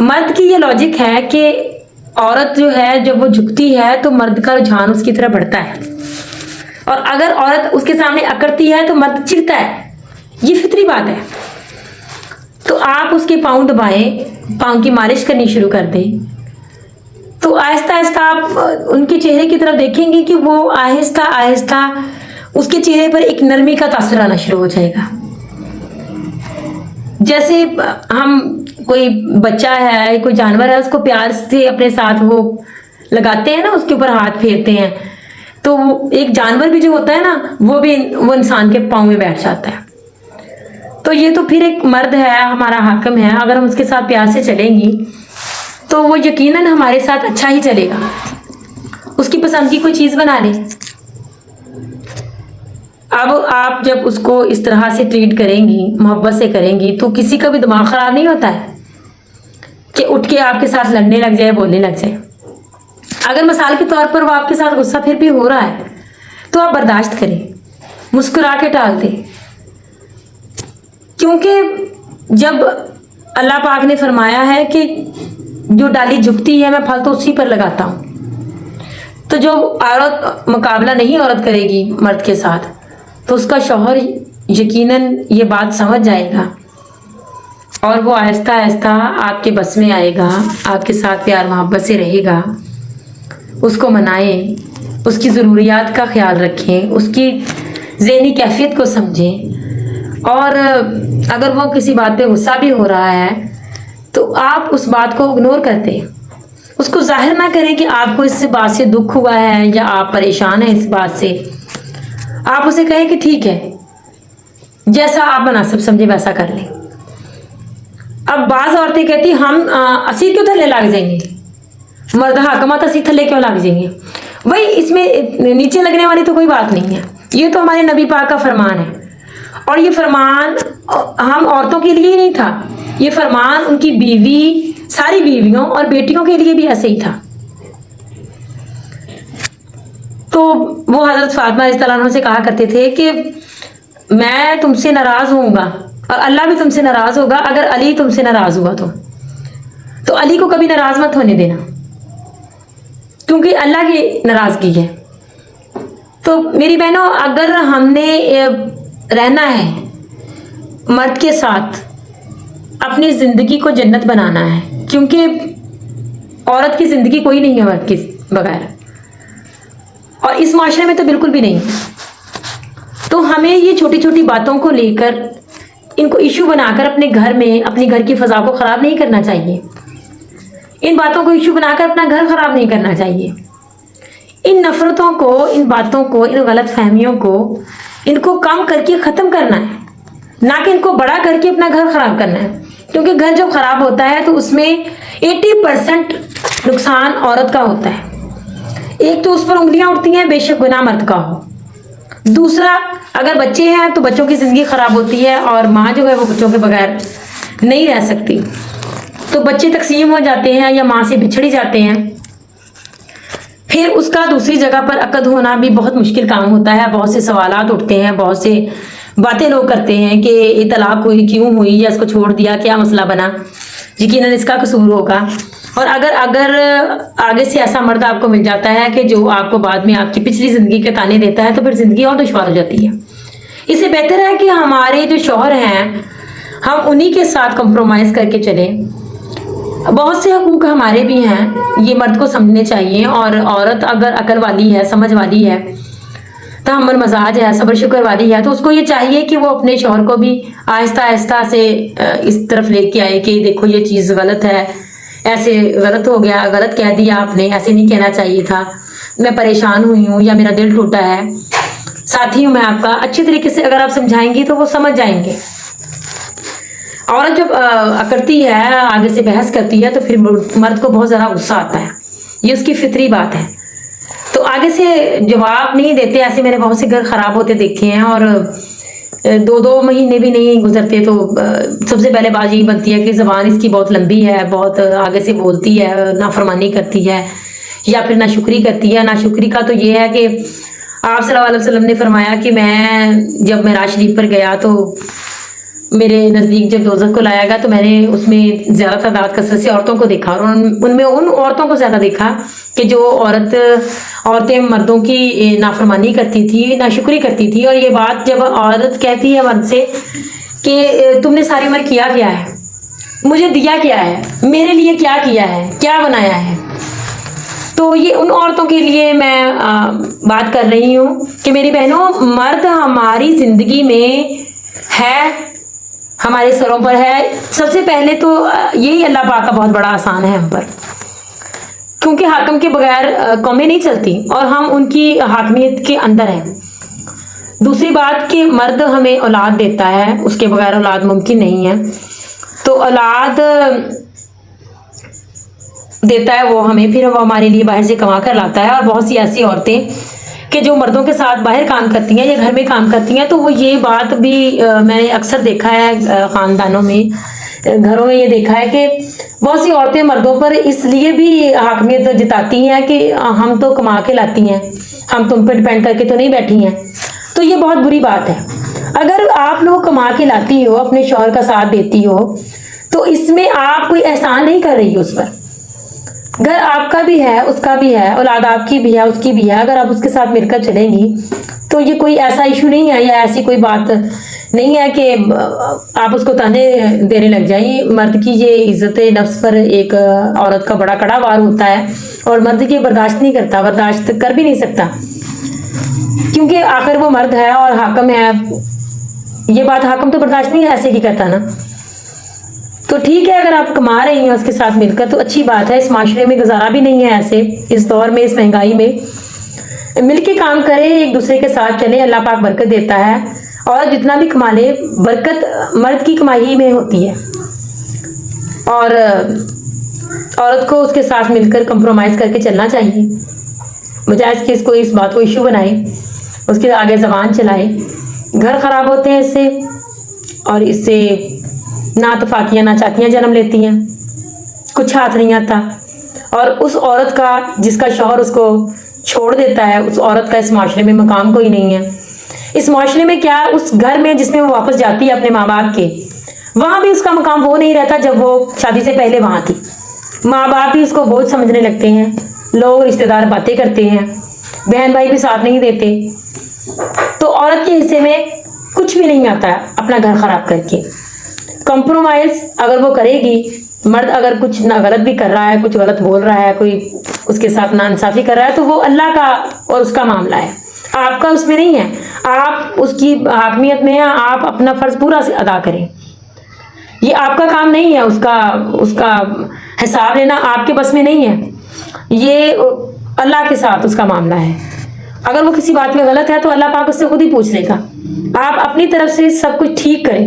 مرد کی یہ لاجک ہے کہ عورت جو ہے جب وہ جھکتی ہے تو مرد کا رجحان اس کی طرف بڑھتا ہے، اور اگر عورت اس کے سامنے اکڑتی ہے تو مرد چڑھتا ہے، یہ فطری بات ہے۔ تو آپ اس کے پاؤں دبائیں، پاؤں کی مالش کرنی شروع کر دیں، تو آہستہ آہستہ آپ ان کے چہرے کی طرف دیکھیں گے کہ وہ آہستہ آہستہ اس کے چہرے پر ایک نرمی کا تاثر آنا شروع ہو جائے گا۔ جیسے ہم کوئی بچہ ہے، کوئی جانور ہے، اس کو پیار سے اپنے ساتھ وہ لگاتے ہیں نا، اس کے اوپر ہاتھ پھیرتے ہیں، تو ایک جانور بھی جو ہوتا ہے نا وہ انسان کے پاؤں میں بیٹھ جاتا ہے۔ تو یہ تو پھر ایک مرد ہے، ہمارا حاکم ہے، اگر ہم اس کے ساتھ پیار سے چلیں گی تو وہ یقیناً ہمارے ساتھ اچھا ہی چلے گا، اس کی پسند کی کوئی چیز بنا لے۔ اب آپ جب اس کو اس طرح سے ٹریٹ کریں گی، محبت سے کریں گی، تو کسی کا بھی دماغ خراب نہیں ہوتا ہے کہ اٹھ کے آپ کے ساتھ لڑنے لگ جائے، بولنے لگ جائے۔ اگر مثال کے طور پر وہ آپ کے ساتھ غصہ پھر بھی ہو رہا ہے تو آپ برداشت کریں، مسکرا کے ٹال دیں، کیونکہ جب اللہ پاک نے فرمایا ہے کہ جو ڈالی جھکتی ہے میں پھل تو اسی پر لگاتا ہوں، تو جو عورت مقابلہ نہیں عورت کرے گی مرد کے ساتھ تو اس کا شوہر یقیناً یہ بات سمجھ جائے گا، اور وہ آہستہ آہستہ آپ کے بس میں آئے گا، آپ کے ساتھ پیار محبت سے رہے گا۔ اس کو منائیں، اس کی ضروریات کا خیال رکھیں، اس کی ذہنی کیفیت کو سمجھیں، اور اگر وہ کسی بات پہ غصہ بھی ہو رہا ہے تو آپ اس بات کو اگنور کر دیں، اس کو ظاہر نہ کریں کہ آپ کو اس بات سے دکھ ہوا ہے یا آپ پریشان ہیں اس بات سے۔ آپ اسے کہیں کہ ٹھیک ہے، جیسا آپ مناسب سمجھے ویسا کر لیں۔ اب بعض عورتیں کہتی ہم اسی کیوں تھلے لگ جائیں گے، مرد حاکمات اسی تھلے کیوں لگ جائیں گے؟ وہی اس میں نیچے لگنے والی تو کوئی بات نہیں ہے، یہ تو ہمارے نبی پاک کا فرمان ہے، اور یہ فرمان ہم عورتوں کے لیے نہیں تھا، یہ فرمان ان کی بیوی، ساری بیویوں اور بیٹیوں کے لیے بھی ایسے ہی تھا۔ تو وہ حضرت فاطمہ رضی اللہ عنہ سے کہا کرتے تھے کہ میں تم سے ناراض ہوں گا اور اللہ بھی تم سے ناراض ہوگا اگر علی تم سے ناراض ہوا تو علی کو کبھی ناراض مت ہونے دینا، کیونکہ اللہ کی ناراضگی ہے۔ تو میری بہنوں، اگر ہم نے رہنا ہے مرد کے ساتھ، اپنی زندگی کو جنت بنانا ہے، کیونکہ عورت کی زندگی کوئی نہیں ہے مرد کے بغیر، اور اس معاشرے میں تو بالکل بھی نہیں، تو ہمیں یہ چھوٹی چھوٹی باتوں کو لے کر ان کو ایشو بنا کر اپنے گھر میں، اپنی گھر کی فضا کو خراب نہیں کرنا چاہیے، ان باتوں کو ایشو بنا کر اپنا گھر خراب نہیں کرنا چاہیے۔ ان نفرتوں کو، ان باتوں کو، ان غلط فہمیوں کو، ان کو کم کر کے ختم کرنا ہے، نہ کہ ان کو بڑا کر کے اپنا گھر خراب کرنا ہے، کیونکہ گھر جب خراب ہوتا ہے تو اس میں 80% نقصان عورت کا ہوتا ہے۔ ایک تو اس پر انگلیاں اٹھتی ہیں بے شک گناہ مرد کا ہو، دوسرا اگر بچے ہیں تو بچوں کی زندگی خراب ہوتی ہے، اور ماں جو ہے وہ بچوں کے بغیر نہیں رہ سکتی، تو بچے تقسیم ہو جاتے ہیں یا ماں سے بچھڑ جاتے ہیں، پھر اس کا دوسری جگہ پر عقد ہونا بھی بہت مشکل کام ہوتا ہے، بہت سے سوالات اٹھتے ہیں، بہت سے باتیں لوگ کرتے ہیں کہ یہ طلاق ہوئی کیوں ہوئی، یا اس کو چھوڑ دیا کیا مسئلہ بنا، یقیناً اس کا قصور ہوگا۔ اور اگر آگے سے ایسا مرد آپ کو مل جاتا ہے کہ جو آپ کو بعد میں آپ کی پچھلی زندگی کے تانے دیتا ہے تو پھر زندگی اور دشوار ہو جاتی ہے۔ اس سے بہتر ہے کہ ہمارے جو شوہر ہیں ہم انہی کے ساتھ کمپرومائز کر کے چلیں۔ بہت سے حقوق ہمارے بھی ہیں، یہ مرد کو سمجھنے چاہیے، اور عورت اگر عقل والی ہے، سمجھ والی ہے، تحمل مزاج ہے، صبر شکر والی ہے، تو اس کو یہ چاہیے کہ وہ اپنے شوہر کو بھی آہستہ آہستہ سے اس طرف لے کے آئے کہ دیکھو یہ چیز غلط ہے، ایسے غلط ہو گیا، غلط کہہ دیا آپ نے، ایسے نہیں کہنا چاہیے تھا، میں پریشان ہوئی ہوں یا میرا دل ٹوٹا ہے، ساتھی ہوں میں آپ کا۔ اچھے طریقے سے اگر آپ سمجھائیں گی تو وہ سمجھ جائیں گے۔ عورت جب اکڑتی ہے، آگے سے بحث کرتی ہے، تو پھر مرد کو بہت زیادہ غصہ آتا ہے، یہ اس کی فطری بات ہے، تو آگے سے جواب نہیں دیتے۔ ایسے میں نے بہت سے گھر خراب ہوتے دیکھے ہیں، اور 2 مہینے بھی نہیں گزرتے تو سب سے پہلے بات یہی بنتی ہے کہ زبان اس کی بہت لمبی ہے، بہت آگے سے بولتی ہے، نافرمانی کرتی ہے، یا پھر ناشکری کرتی ہے۔ ناشکری کا تو یہ ہے کہ آپ صلی اللہ علیہ وسلم نے فرمایا کہ میں جب معراج شریف پر گیا تو میرے نزدیک جب دوزخ کو لایا گیا تو میں نے اس میں زیادہ تعداد کثرت سے عورتوں کو دیکھا، اور ان میں ان عورتوں کو زیادہ دیکھا کہ جو عورتیں مردوں کی نافرمانی کرتی تھی، ناشکری کرتی تھی. اور یہ بات جب عورت کہتی ہے مرد سے کہ تم نے ساری عمر کیا ہے، مجھے دیا کیا ہے، میرے لیے کیا کیا ہے، کیا بنایا ہے، تو یہ ان عورتوں کے لیے میں بات کر رہی ہوں کہ میری بہنوں، مرد ہماری زندگی میں ہے، ہمارے سروں پر ہے. سب سے پہلے تو یہی اللہ پاک کا بہت بڑا احسان ہے ہم پر، کیونکہ حاکم کے بغیر قومیں نہیں چلتی اور ہم ان کی حاکمیت کے اندر ہیں. دوسری بات کہ مرد ہمیں اولاد دیتا ہے، اس کے بغیر اولاد ممکن نہیں ہے. تو اولاد دیتا ہے وہ ہمیں، پھر وہ ہمارے لیے باہر سے کما کر لاتا ہے. اور بہت سی ایسی عورتیں کہ جو مردوں کے ساتھ باہر کام کرتی ہیں یا گھر میں کام کرتی ہیں، تو وہ یہ بات بھی میں نے اکثر دیکھا ہے خاندانوں میں، گھروں میں یہ دیکھا ہے کہ بہت سی عورتیں مردوں پر اس لیے بھی حاکمیت جتاتی ہیں کہ ہم تو کما کے لاتی ہیں، ہم تم پہ ڈپینڈ کر کے تو نہیں بیٹھی ہیں. تو یہ بہت بری بات ہے. اگر آپ لوگ کما کے لاتی ہو، اپنے شوہر کا ساتھ دیتی ہو، تو اس میں آپ کوئی احسان نہیں کر رہی ہو اس پر. گھر آپ کا بھی ہے، اس کا بھی ہے، اولاد آپ کی بھی ہے، اس کی بھی ہے. اگر آپ اس کے ساتھ مل کر چلیں گی تو یہ کوئی ایسا ایشو نہیں ہے یا ایسی کوئی بات نہیں ہے کہ آپ اس کو تانے دینے لگ جائیں. مرد کی یہ عزت نفس پر ایک عورت کا بڑا کڑا وار ہوتا ہے، اور مرد یہ برداشت نہیں کرتا، برداشت کر بھی نہیں سکتا، کیونکہ آخر وہ مرد ہے اور حاکم ہے. یہ بات حاکم تو برداشت نہیں ایسے کی کرتا نا. تو ٹھیک ہے، اگر آپ کما رہی ہیں اس کے ساتھ مل کر تو اچھی بات ہے. اس معاشرے میں گزارا بھی نہیں ہے ایسے، اس دور میں، اس مہنگائی میں مل کے کام کریں، ایک دوسرے کے ساتھ چلیں. اللہ پاک برکت دیتا ہے، اور جتنا بھی کما لے برکت مرد کی کمائی میں ہوتی ہے. اور عورت کو اس کے ساتھ مل کر کمپرومائز کر کے چلنا چاہیے، بجائے اس کے اس کو اس بات کو ایشو بنائے، اس کے آگے زبان چلائے. گھر خراب ہوتے ہیں اس سے، اور اس سے ناتفاقیاں ناچاکیاں جنم لیتی ہیں، کچھ ہاتھ نہیں آتا. اور اس عورت کا جس کا شوہر اس کو چھوڑ دیتا ہے، اس عورت کا اس معاشرے میں مقام کوئی نہیں ہے. اس معاشرے میں کیا، اس گھر میں جس میں وہ واپس جاتی ہے اپنے ماں باپ کے، وہاں بھی اس کا مقام وہ نہیں رہتا جب وہ شادی سے پہلے وہاں تھی. ماں باپ بھی اس کو بوجھ سمجھنے لگتے ہیں، لوگ رشتہ دار باتیں کرتے ہیں، بہن بھائی بھی ساتھ نہیں دیتے. تو عورت کے حصے میں کچھ بھی نہیں آتا ہے اپنا گھر خراب کر کے. کمپرومائز اگر وہ کرے گی، مرد اگر کچھ نہ غلط بھی کر رہا ہے، کچھ غلط بول رہا ہے، کوئی اس کے ساتھ ناانصافی کر رہا ہے، تو وہ اللہ کا اور اس کا معاملہ ہے، آپ کا اس میں نہیں ہے. آپ اس کی حاکمیت میں ہیں، آپ اپنا فرض پورا سے ادا کریں. یہ آپ کا کام نہیں ہے، اس کا حساب لینا آپ کے بس میں نہیں ہے. یہ اللہ کے ساتھ اس کا معاملہ ہے. اگر وہ کسی بات میں غلط ہے تو اللہ پاک اس سے خود ہی پوچھ لے گا. آپ اپنی طرف سے سب کچھ ٹھیک کریں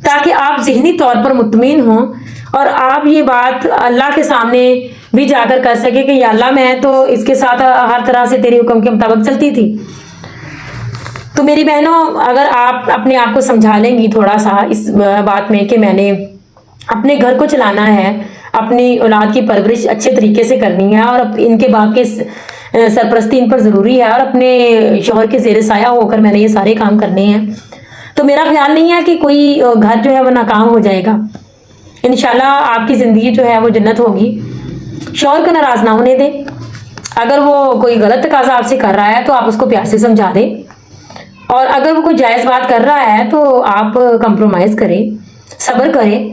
تاکہ آپ ذہنی طور پر مطمئن ہوں، اور آپ یہ بات اللہ کے سامنے بھی جا کر سکے کہ یا اللہ، میں تو اس کے ساتھ ہر طرح سے تیرے حکم کے مطابق چلتی تھی. تو میری بہنوں، اگر آپ اپنے آپ کو سمجھا لیں گی تھوڑا سا اس بات میں کہ میں نے اپنے گھر کو چلانا ہے، اپنی اولاد کی پرورش اچھے طریقے سے کرنی ہے، اور ان کے باپ کے سرپرستی ان پر ضروری ہے، اور اپنے شوہر کے زیر سایہ ہو کر میں نے یہ سارے کام کرنے ہیں، تو میرا خیال نہیں ہے کہ کوئی گھر جو ہے وہ ناکام ہو جائے گا. انشاءاللہ آپ کی زندگی جو ہے وہ جنت ہوگی. شوہر کو ناراض نہ ہونے دیں. اگر وہ کوئی غلط تقاضا آپ سے کر رہا ہے تو آپ اس کو پیار سے سمجھا دیں، اور اگر وہ کوئی جائز بات کر رہا ہے تو آپ کمپرومائز کریں، صبر کریں،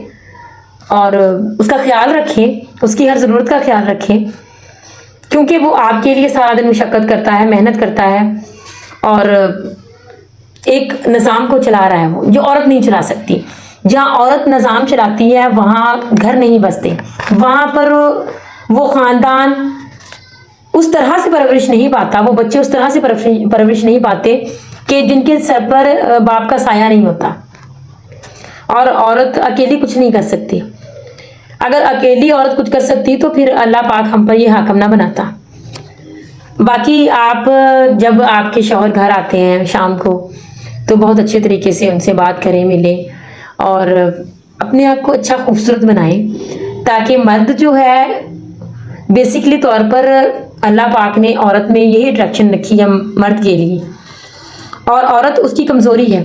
اور اس کا خیال رکھیں، اس کی ہر ضرورت کا خیال رکھیں، کیونکہ وہ آپ کے لیے سارا دن مشقت کرتا ہے، محنت کرتا ہے، اور ایک نظام کو چلا رہا ہے وہ، جو عورت نہیں چلا سکتی. جہاں عورت نظام چلاتی ہے وہاں گھر نہیں بستے، وہاں پر وہ خاندان اس طرح سے پرورش نہیں پاتا، وہ بچے اس طرح سے پرورش نہیں پاتے کہ جن کے سر پر باپ کا سایہ نہیں ہوتا. اور عورت اکیلی کچھ نہیں کر سکتی. اگر اکیلی عورت کچھ کر سکتی تو پھر اللہ پاک ہم پر یہ حاکم نہ بناتا. باقی آپ جب آپ کے شوہر گھر آتے ہیں شام کو تو بہت اچھے طریقے سے ان سے بات کریں، ملیں، اور اپنے آپ کو اچھا خوبصورت بنائیں، تاکہ مرد جو ہے بیسکلی طور پر اللہ پاک نے عورت میں یہی اٹریکشن رکھی ہے مرد کے لیے، اور عورت اس کی کمزوری ہے.